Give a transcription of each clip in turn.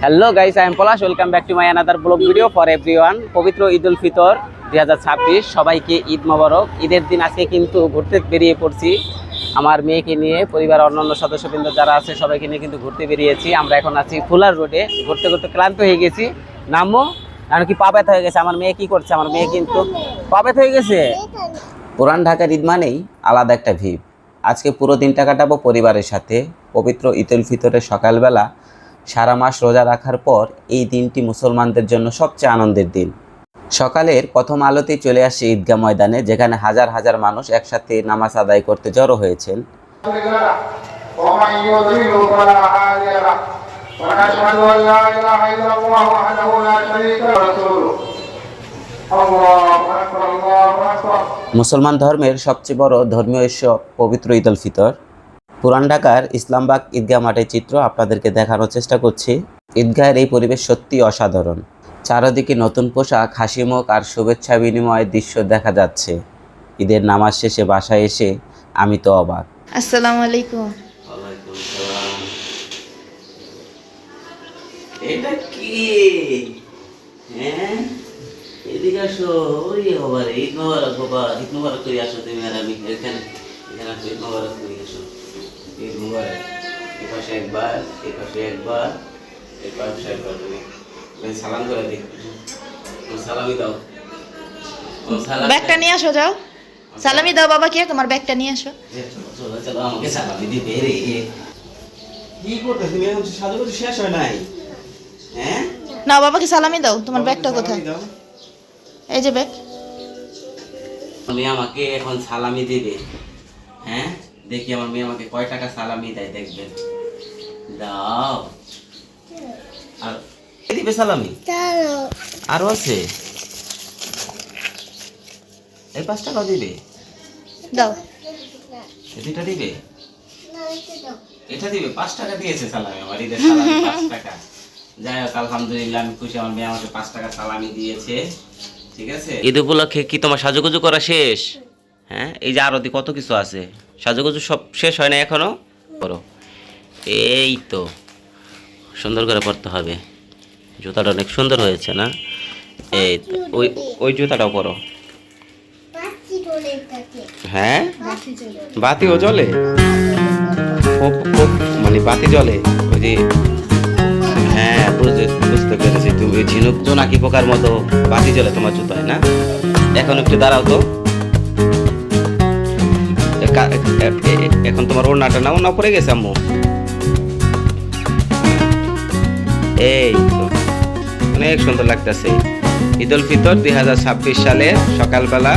Hello guys, I am Palash. Welcome back to my another blog video for everyone. পবিত্র ঈদ উল ফিতর 2026 সবাইকে ঈদ মোবারক। ঈদের দিন আজকে কিন্তু ঘুরতে বেরিয়ে পড়ছি আমার মেয়েকে নিয়ে, পরিবার অন্যান্য সদস্যবৃন্দ যারা আছে সবাইকে নিয়ে কিন্তু ঘুরতে বেরিয়েছি। আমরা এখন আছি ফুলার রোডে, ঘুরতে ঘুরতে ক্লান্ত হয়ে গেছি। নামো, কারণ কি পা ব্যথা হয়ে গেছে। আমার মেয়ে কি করছে, আমার মেয়ে কিন্তু পা ব্যথা হয়ে গেছে। পুরান ঢাকার ঈদ মানেই আলাদা একটা ভিড়। আজকে পুরো দিনটা কাটাবো পরিবারের সাথে। পবিত্র ঈদ উল ফিতরের সকালবেলা সারা মাস রোজা রাখার পর এই দিনটি মুসলমানদের জন্য সবচেয়ে আনন্দের দিন। সকালের প্রথম আলোতেই চলে আসে ঈদগাহ ময়দানে, যেখানে হাজার হাজার মানুষ একসাথে নামাজ আদায় করতে জড়ো হয়েছেন। মুসলমান ধর্মের সবচেয়ে বড় ধর্মীয় উৎসব পবিত্র ঈদ উল ফিতর। পুরান ঢাকার ইসলামবাগ ঈদগাহ মাঠের চিত্র আপনাদেরকে দেখানোর চেষ্টা করছি। ঈদগাহের এই পরিবেশ সত্যি অসাধারণ। চারদিকে নতুন পোশাক, হাসিমুখ আর শুভেচ্ছা বিনিময়ের দৃশ্য দেখা যাচ্ছে। ঈদের নামাজ শেষে বাসায় এসে আমি তো অবাক। আসসালামু আলাইকুম। ওয়ালাইকুম আসসালাম। এটা কি? হ্যাঁ, এদিকে আসো। ওই বাবা রে, ঈদ মোবারক বাবা, ঈদ মোবারক করে আসো তুমি আর আমি। এখানে এখানে আসো, ঈদ মোবারক করে আসো। ঈদ মোবারক। এই পাশে একবার, এই পাশে একবার, এই পাশে একবার। তুমি সালাম করে দিই, সালামি দাও। ব্যাগটা নিয়ে আসো, যাও সালামি দাও বাবাকে। তোমার ব্যাগটা নিয়ে আসো। চলো চলো, আমাকে সালামি দিবে রে। কি করতে তুমি? এখন সাজুগুজু শেষ হয় নাই? হ্যাঁ না, বাবাকে সালামি দাও। তোমার ব্যাগটা কোথায়? এই যে ব্যাগ। তুমি আমাকে এখন সালামি দিবে। হ্যাঁ, দেখি আমার মেয়ে আমাকে কয় টাকা সালামি দেয়, দেখবেন। দাও। আর দিবে সালামি? আরো আছে, এই 5 টাকা দিবে। দাও। এই 2টা দিবে। এটা দিবে। 5 টাকা দিয়েছে সালামি, আমার ঈদের সালামি 5 টাকা। যাই হোক, আলহামদুলিল্লাহ, আমি খুশি। আমার মেয়ে আমাকে 5 টাকা সালামি দিয়েছে। ঠিক আছে। ঈদ উপলক্ষে কি তোমার সাজুগুজু করা শেষ? হ্যাঁ, এই যে আরতি কত কিছু আছে, সাজুগুজু সব শেষ হয় না এখনো? করো। এই তো সুন্দর করে পড়তে হবে। জুতাটা অনেক সুন্দর হয়েছে না? এই তো, ওই ওই জুতাটাও পরো। হ্যাঁ, বাতিও জ্বলে। মানে বাতি জ্বলে ওই যে। হ্যাঁ, বুঝতে পেরেছি। তুমি ঝিনুক জোনাকি পোকার মতো বাতি জ্বলে তোমার জুতায় না? এখন একটু দাঁড়াও তো। এখন তোমার ওড়নাটা না, ওড়না পড়ে গেছে আম্মু। এই তো অনেক সুন্দর লাগতেছে। ঈদ উল ফিতর 2026 সালের সকালবেলা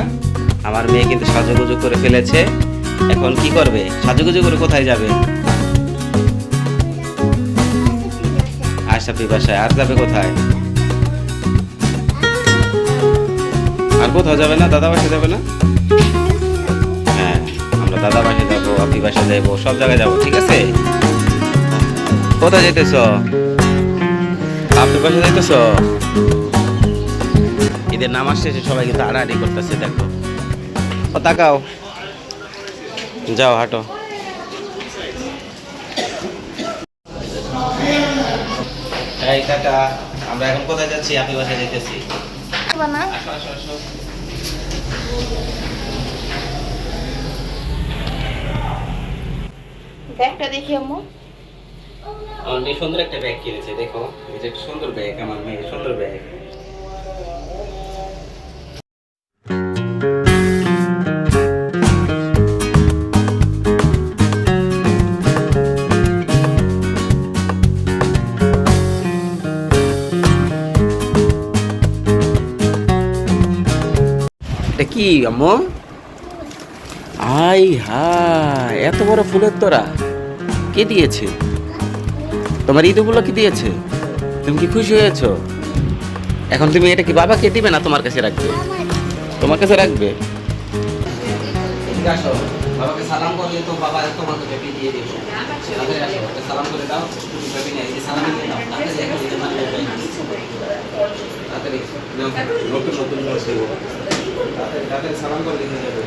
আমার মেয়ে কিন্তু সাজুগুজু করে ফেলেছে। এখন কি করবে? সাজুগুজু করে কোথায় যাবে? আশরাফি বাসায়। আর যাবে কোথায়? আর কোথাও যাবে না? দাদা বাসায় যাবে না? হ্যাঁ, আমরা দাদা বাসায় যাবো, আপনি বাসায় যাবো, সব জায়গায় যাবো। ঠিক আছে। কোথায় যেতেছ? আপনি বাসায় যাইতেছ? ঈদের নামাজ শেষে সবাই কিন্তু আড়াআড়ি করতেছে, দেখো। ও তাকাও, যাও হাঁটো। এই কাকা, আমরা এখন কোথায় যাচ্ছি? আপনি বাসায় যেতেছি। আসো আসো আসো। ব্যাগটা দেখি আম্মু। আমার মেয়ে সুন্দর একটা ব্যাগ কিনেছে, দেখো। এটা একটা সুন্দর ব্যাগ, আমার মেয়ে সুন্দর ব্যাগ। এটা কি আম্মু? আই হায়, এত বড় ফুলের তোড়া কে দিয়েছে? তোমার ঈদ উপলক্ষে দিয়েছে? তুমি কি খুশি হয়েছো? এখন তুমি এটা কি বাবাকে দিবে না তোমার কাছে রাখবে? তোমার কাছে রাখবে। বাবাকে সালাম করলে তো বাবা তোমার কাছে দিয়ে দিবে। সালাম করে দাও। সালাম দিয়ে দাও। নতুন নতুন সালাম করে দিতে যাবে।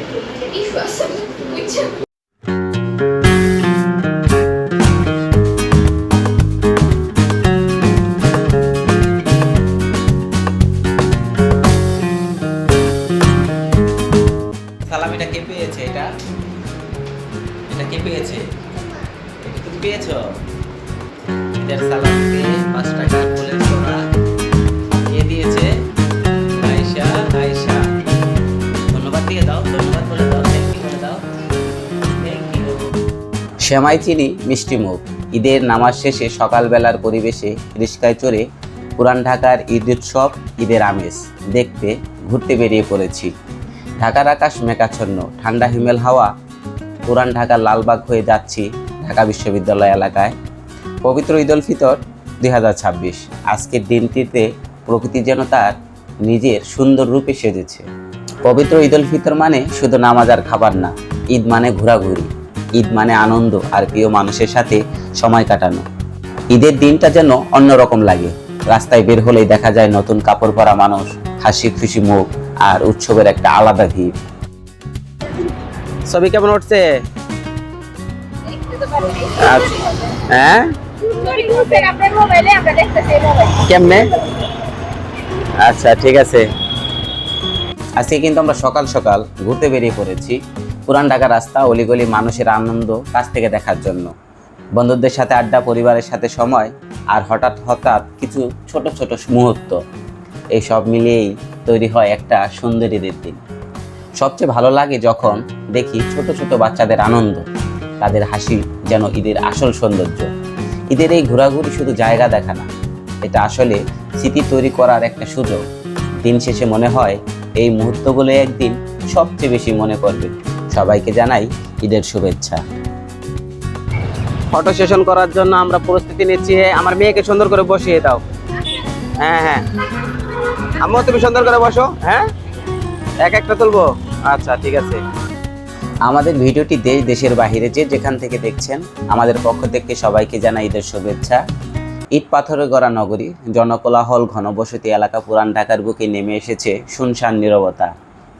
সেমাই চিনি মিষ্টি মুখ। ঈদের নামাজ শেষে সকালবেলার পরিবেশে রিস্কায় চড়ে পুরান ঢাকার ঈদ উৎসব, ঈদের আমেজ দেখতে ঘুরতে বেরিয়ে পড়েছি। ঢাকার আকাশ মেঘাচ্ছন্ন, ঠান্ডা হিমেল হাওয়া। পুরান ঢাকার লালবাগ হয়ে যাচ্ছি ঢাকা বিশ্ববিদ্যালয় এলাকায়। পবিত্র ঈদ উল ফিতর 2026। আজকের দিনটিতে প্রকৃতি যেন তার নিজের সুন্দর রূপে সেজেছে। পবিত্র ঈদ উল ফিতর মানে শুধু নামাজ আর খাবার না, ঈদ মানে ঘোরাঘুরি, ঈদ মানে আনন্দ আর প্রিয় মানুষের সাথে সময় কাটানো। ঈদের দিনটা যেন অন্যরকম লাগে। রাস্তায় বের হলেই দেখা যায় নতুন কাপড় পরা মানুষ, হাসি খুশি মুখ আর উৎসবের একটা আলাদা ভিড়। ছবি কেমন উঠছে? হ্যাঁ কেমনে? আচ্ছা ঠিক আছে। আজকে কিন্তু আমরা সকাল সকাল ঘুরতে বেরিয়ে পড়েছি পুরান ঢাকা রাস্তা, অলিগলি, মানুষের আনন্দ কাছ থেকে দেখার জন্য। বন্ধুদের সাথে আড্ডা, পরিবারের সাথে সময় আর হঠাৎ হঠাৎ কিছু ছোট ছোট মুহূর্ত, এই সব মিলিয়েই তৈরি হয় একটা সুন্দর ঈদের দিন। সবচেয়ে ভালো লাগে যখন দেখি ছোট ছোট বাচ্চাদের আনন্দ, তাদের হাসি যেন ঈদের আসল সৌন্দর্য। ঈদের এই ঘোরাঘুরি শুধু জায়গা দেখা না, এটা আসলে স্মৃতি তৈরি করার একটা সুযোগ। দিন শেষে মনে হয় এই মুহূর্তগুলো একদিন সবচেয়ে বেশি মনে করবে। সবাইকে জানাই ঈদের শুভেচ্ছা। ফটো সেশন করার জন্য আমরা প্রস্তুতি নিচ্ছি। আমার মেয়েকে সুন্দর করে বসিয়ে দাও। হ্যাঁ হ্যাঁ আম্মু তুমি সুন্দর করে বসো। হ্যাঁ এক একটা তুলবো। আচ্ছা ঠিক আছে। আমাদের ভিডিওটি দেশ দেশের বাইরে যে যেখান থেকে দেখছেন, আমাদের পক্ষ থেকে সবাইকে জানাই ঈদের শুভেচ্ছা। ইট পাথরে গড়া নগরী, জনকোলাহল, ঘনবসতি এলাকা পুরান ঢাকার বুকে নেমে এসেছে শুনশান নীরবতা।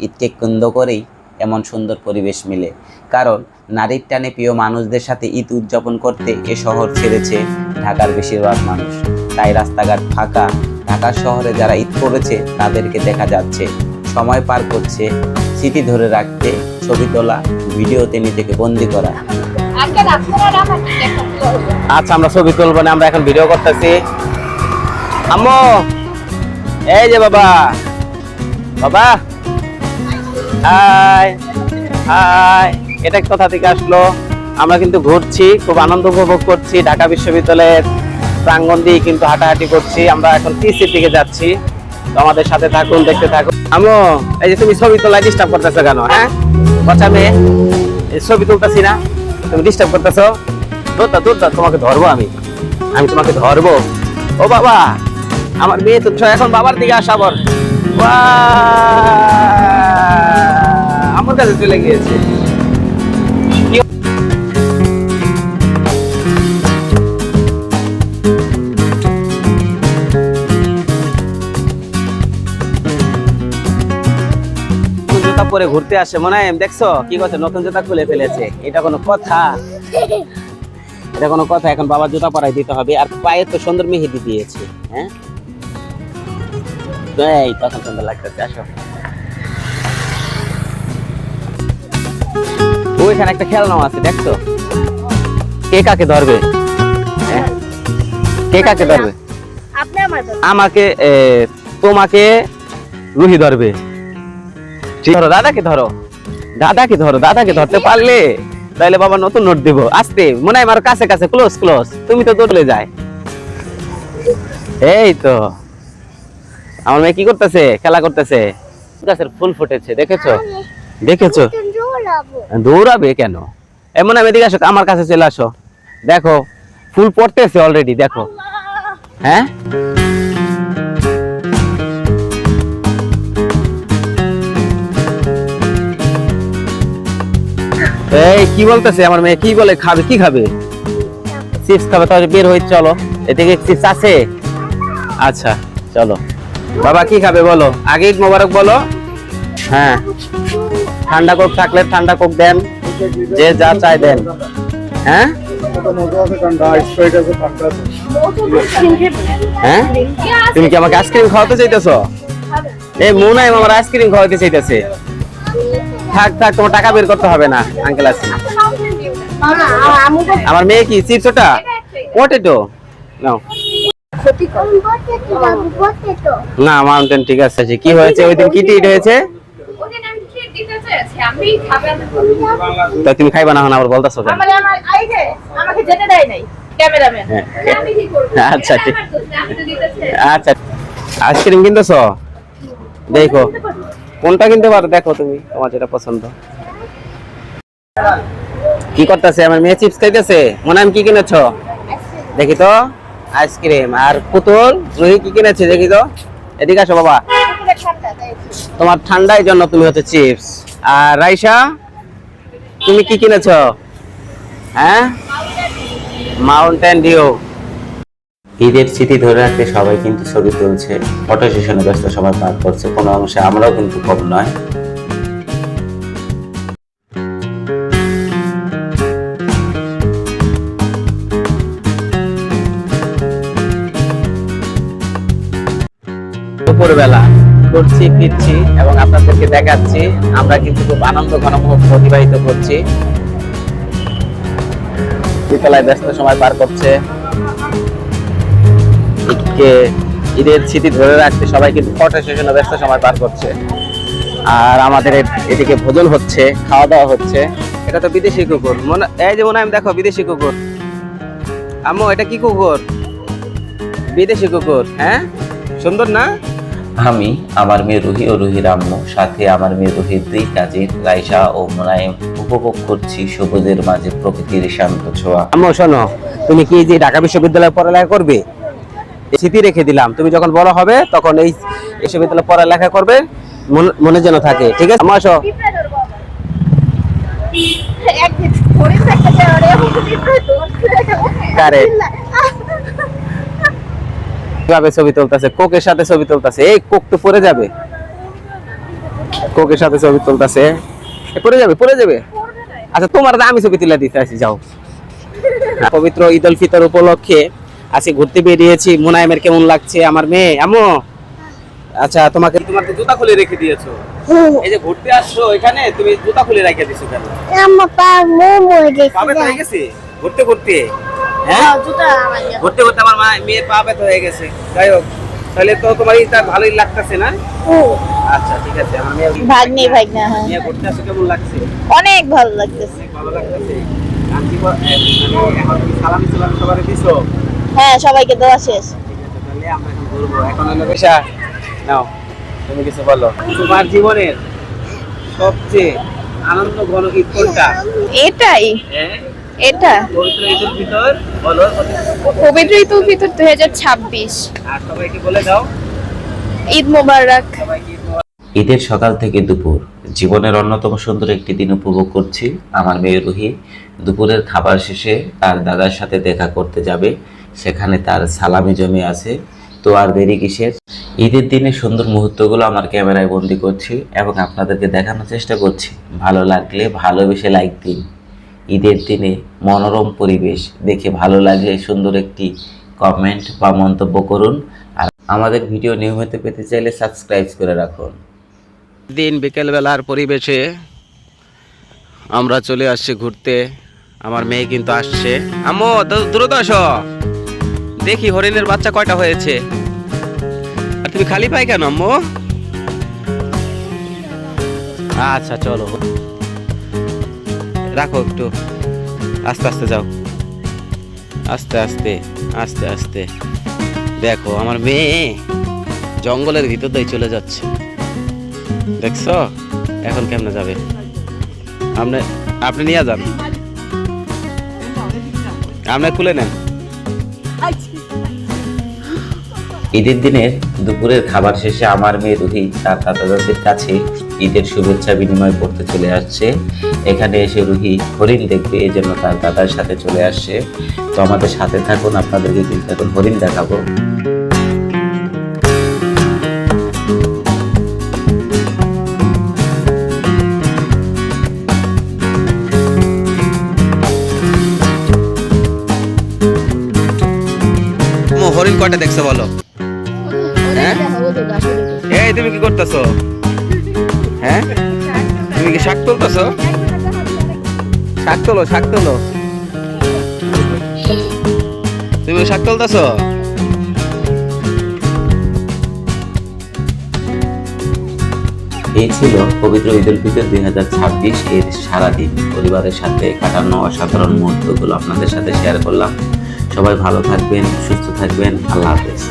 ঈদকে কেন্দ্র করেই এমন সুন্দর পরিবেশ মিলে, কারণ নারীর টানে প্রিয় মানুষদের সাথে ঈদ উদযাপন করতে এ শহর ছেড়েছে ঢাকার বেশিরভাগ মানুষ। তাই রাস্তাঘাট ফাঁকা। ঢাকা শহরে যারা ঈদ করেছে তাদেরকে দেখা যাচ্ছে সময় পার করছে, স্মৃতি ধরে রাখতে, ছবি তোলা, ভিডিওতে নিজেকে বন্দি করা। আচ্ছা আমরা ছবি তুলবো না, আমরা এখন ভিডিও করতেছি। আম্মু এই যে বাবা, বাবা হাই হাই। এটা কোথা থেকে আসলো? আমরা কিন্তু ঘুরছি, খুব আনন্দ উপভোগ করছি। ঢাকা বিশ্ববিদ্যালয়ের প্রাঙ্গণ দিয়ে কিন্তু হাঁটাহাঁটি করছি। আমরা এখন টিসির দিকে যাচ্ছি, তো আমাদের সাথে থাকুন, দেখতে থাকুন। আম্মু এই যে তুমি ছবি তোলা ডিস্টার্ব করতেছো কেন? হ্যাঁ বাচ্চা মেয়ে, ছবি তুলতেছি না, তুমি ডিস্টার্ব করতেছো। দূরটা দূরটা, তোমাকে ধরবো আমি তোমাকে ধরবো। ও বাবা, আমার মেয়ে তো এখন বাবার দিকে আসা বল, আমার কাছে চলে গিয়েছে। জুতা পরে ঘুরতে আসে মনে হয়, দেখছো কি করছে, নতুন জুতা খুলে ফেলেছে। এটা কোনো কথা? এটা কোনো কথা? এখন বাবার জুতা পরাই দিতে হবে। আর পায়ে তো সুন্দর মেহেদি দিয়েছে। হ্যাঁ এই তখন সুন্দর লাগতেছে। আসো, ওইখানে একটা খেলনাও আছে, দেখছো? কে কাকে ধরবে? কে কাকে ধরবে? আমাকে, তোমাকে রুহি ধরবে। ধরো দাদাকে, ধরো দাদাকে, ধরো দাদাকে। ধরতে পারলে তাহলে বাবা নতুন নোট দিব। আসতে মনে হয় আমার কাছে কাছে, ক্লোজ ক্লোজ। তুমি তো দৌড়ে যায়। এই তো আমার মেয়ে কি করতেছে? খেলা করতেছে। গাছের ফুল ফুটেছে, দেখেছো? দেখেছো? দৌড়াবে কেন? এমন আমি এদিকে আসো, আমার কাছে চলে আসো। দেখো ফুল পড়তেছে অলরেডি, দেখো। হ্যাঁ এই কি বলতেছে আমার মেয়ে? কি বলে? খাবে? কি খাবে? চিপস খাবে? তাহলে বের হয়ে চলো, এদিকে চিপস আছে। আচ্ছা চলো। বাবা কি খাবে বলো? আগে ঈদ মোবারক বলো। হ্যাঁ ঠান্ডা কোক থাকলে ঠান্ডা কোক দেন, যে যা চাই দেন। হ্যাঁ হ্যাঁ তুমি কি আমাকে আইসক্রিম খাওয়াতে চাইতেছো? এই মনে হয় আমার আইসক্রিম খাওয়াতে চাইতেছে। থাক থাক, তোমার টাকা বের করতে হবে না, আঙ্কেল আছে। আমার মেয়ে কি চিপস? ওটা পটেটো নাও না, মাউন্টেন ঠিক আছে। কি হয়েছে ওই দিন? কি ট্রিট হয়েছে? দিতে চেয়েছি, আমি খাবার তো তুমি খাইবা না, আবার বলতাছো কেন? আমাকে যেতে দেয় নাই ক্যামেরাম্যান। হ্যাঁ। আমি কি করব? আচ্ছা, এটা ঠিক। আমার দোষ না, আমি তো দিতে চেয়েছি। আচ্ছা, আইসক্রিম কিনতেছো? দেখো কোনটা কিনতে পারো, দেখো তুমি তোমার যেটা পছন্দ। কি করতেছে আমার মেয়ে? চিপস খাইতেছে। মনে হয় কি কিনেছো দেখি তো? আইসক্রিম। আর পুতুল রুহি কি কিনেছে দেখি তো? এদিকে আসো বাবা। তোমার ঠান্ডার জন্য তুমি হচ্ছে চিপস। আর রাইসা তুমি কি কিনেছো? হ্যাঁ, মাউন্টেন ডিউ। ঈদের স্মৃতি ধরে রাখতে সবাই কিন্তু ছবি তুলছে, ফটো সেশনে ব্যস্ত সময় পার করছে, কোনো অংশে আমরাও কিন্তু কম নয়। দুপুরবেলা করছি, ফিরছি এবং আপনাদেরকে দেখাচ্ছি আমরা কিন্তু খুব আনন্দ ঘন মুহূর্ত অতিবাহিত করছি। বিকেলায় ব্যস্ত সময় পার করছে। ঈদের স্মৃতি ধরে রাখতে সবাই কিন্তু ফটো সেশনে ব্যস্ত সময় পার করছে। আর আমাদের এদিকে ভোজন হচ্ছে, খাওয়া দাওয়া হচ্ছে। এটা তো বিদেশি কুকুর, এই যে মনে হয় দেখো বিদেশি কুকুর। আম্মু এটা কি কুকুর? বিদেশি কুকুর। হ্যাঁ, সুন্দর না? আমি, আমার মেয়ে রুহি ও রুহির আম্মু, সাথে আমার মেয়ে রুহির দুই কাজিন রাইসা ও মোনায়েম উপভোগ করছি সবুজের মাঝে প্রকৃতির শান্ত ছোঁয়া। আম্মু শোনো, তুমি কি যে ঢাকা বিশ্ববিদ্যালয়ে পড়ালেখা করবে? এই স্মৃতি রেখে দিলাম, তুমি যখন বড় হবে তখন এই বিশ্ববিদ্যালয়ে পড়ালেখা করবে, মনে যেন থাকে। ঠিক আছে? আম্মু আসো। কিভাবে ছবি তুলতেছে? কোকের সাথে ছবি তুলতেছে। এই কোক তো পড়ে যাবে। কোকের সাথে ছবি তুলতেছে, পড়ে যাবে, পড়ে যাবে। আচ্ছা, তোমার আমি ছবি তুলে দিতে আসি, যাও। পবিত্র ঈদ উল ফিতর উপলক্ষে আজকে ঘুরতে বেরিয়েছি। মুনাইমের কেমন লাগছে আমার মেয়ে? আম্মু আচ্ছা, তোমার তো জুতা খুলে রেখে দিয়েছো। এই যে ঘুরতে আসছো এখানে, তুমি জুতা খুলে রেখে দিছো কেন? পা ব্যথা হয়ে গেছে ঘুরতে ঘুরতে? হ্যাঁ, ঘুরতে ঘুরতে আমার মেয়ের পা ব্যথা হয়ে গেছে। যাই হোক, তাহলে তো তোমার এটা ভালোই লাগতেছে না? আচ্ছা, ঠিক আছে। আমার মেয়ে ভাগ্নি ভাগ্না, হ্যাঁ। মেয়ে ঘুরতে আসছো, কেমন লাগছে? অনেক ভালো লাগতেছে। অনেক ভালো লাগতেছে। এখন তুমি সালামি সবারে দিছো? হ্যাঁ, সবাইকে দেওয়া শেষ। ঠিক আছে, তাহলে আমরা এখন ঘুরবো। এখন হলো পেশা নাও, তুমি কিছু বলো। তোমার জীবনের সবচেয়ে আনন্দ ঘন ঈদ কোনটা? এটাই, হ্যাঁ, এটা পবিত্র ঈদ উল ফিতর বলো। পবিত্র ঈদ উল ফিতর 2026। আর সবাইকে বলে দাও ঈদ মোবারক। সবাইকে ঈদ মোবারক। ঈদের সকাল থেকে দুপুর জীবনের অন্যতম সুন্দর একটি দিন উপভোগ করছি। আমার মেয়ে রুহি দুপুরের খাবার শেষে তার দাদার সাথে দেখা করতে যাবে, সেখানে তার সালামি জমে আছে। তো আর দেরি কিসের? ঈদের দিনে সুন্দর মুহূর্তগুলো আমার ক্যামেরায় বন্দি করছি এবং আপনাদেরকে দেখানোর চেষ্টা করছি। ভালো লাগলে ভালোবেসে লাইক দিন। ঈদের দিনে মনোরম পরিবেশ দেখে ভালো লাগলে সুন্দর একটি কমেন্ট বা মন্তব্য করুন। আর আমাদের ভিডিও নিয়মিত পেতে চাইলে সাবস্ক্রাইব করে রাখুন। দিন বিকেলবেলার পরিবেশে আমরা চলে আসছি ঘুরতে। আমার মেয়ে কিন্তু আসছে। আম্মু দ্রুত আসো, দেখি হরিণের বাচ্চা কয়টা হয়েছে। আর তুমি খালি পাই কেন আম্মু? আচ্ছা চলো, রাখো একটু, আস্তে আস্তে যাও, আস্তে আস্তে আস্তে আস্তে। দেখো আমার মেয়ে জঙ্গলের ভিতর দিয়ে চলে যাচ্ছে, দেখছো? এখন কেমনে যাবে? আপনি নিয়ে যান, আপনি খুলে নেন। ঈদের দিনের দুপুরের খাবার শেষে আমার মেয়ে রুহি তার দাদাদের কাছে ঈদের শুভেচ্ছা বিনিময় করতে চলে আসছে। এখানে এসে রুহি হরিণ দেখবে, এই জন্য তার দাদার সাথে চলে আসছে। তো আমাদের সাথে থাকুন, আপনাদেরকে কিন্তু এখন হরিণ দেখাবো। হরিণ কয়টা দেখছো বলো? হ্যাঁ, এই তুমি কি করতেছো? হ্যাঁ, তুমি কি শাক তুলতেছো? শাক তোলো, শাক তোলো। তুমি শাক তুলতেছো? এই ছিল পবিত্র ঈদ উল ফিতর 2026 এর সারাদিন পরিবারের সাথে কাটানো অসাধারণ মুহূর্তগুলো আপনাদের সাথে শেয়ার করলাম। সবাই ভালো থাকবেন, সুস্থ থাকবেন। আল্লাহ হাফেজ।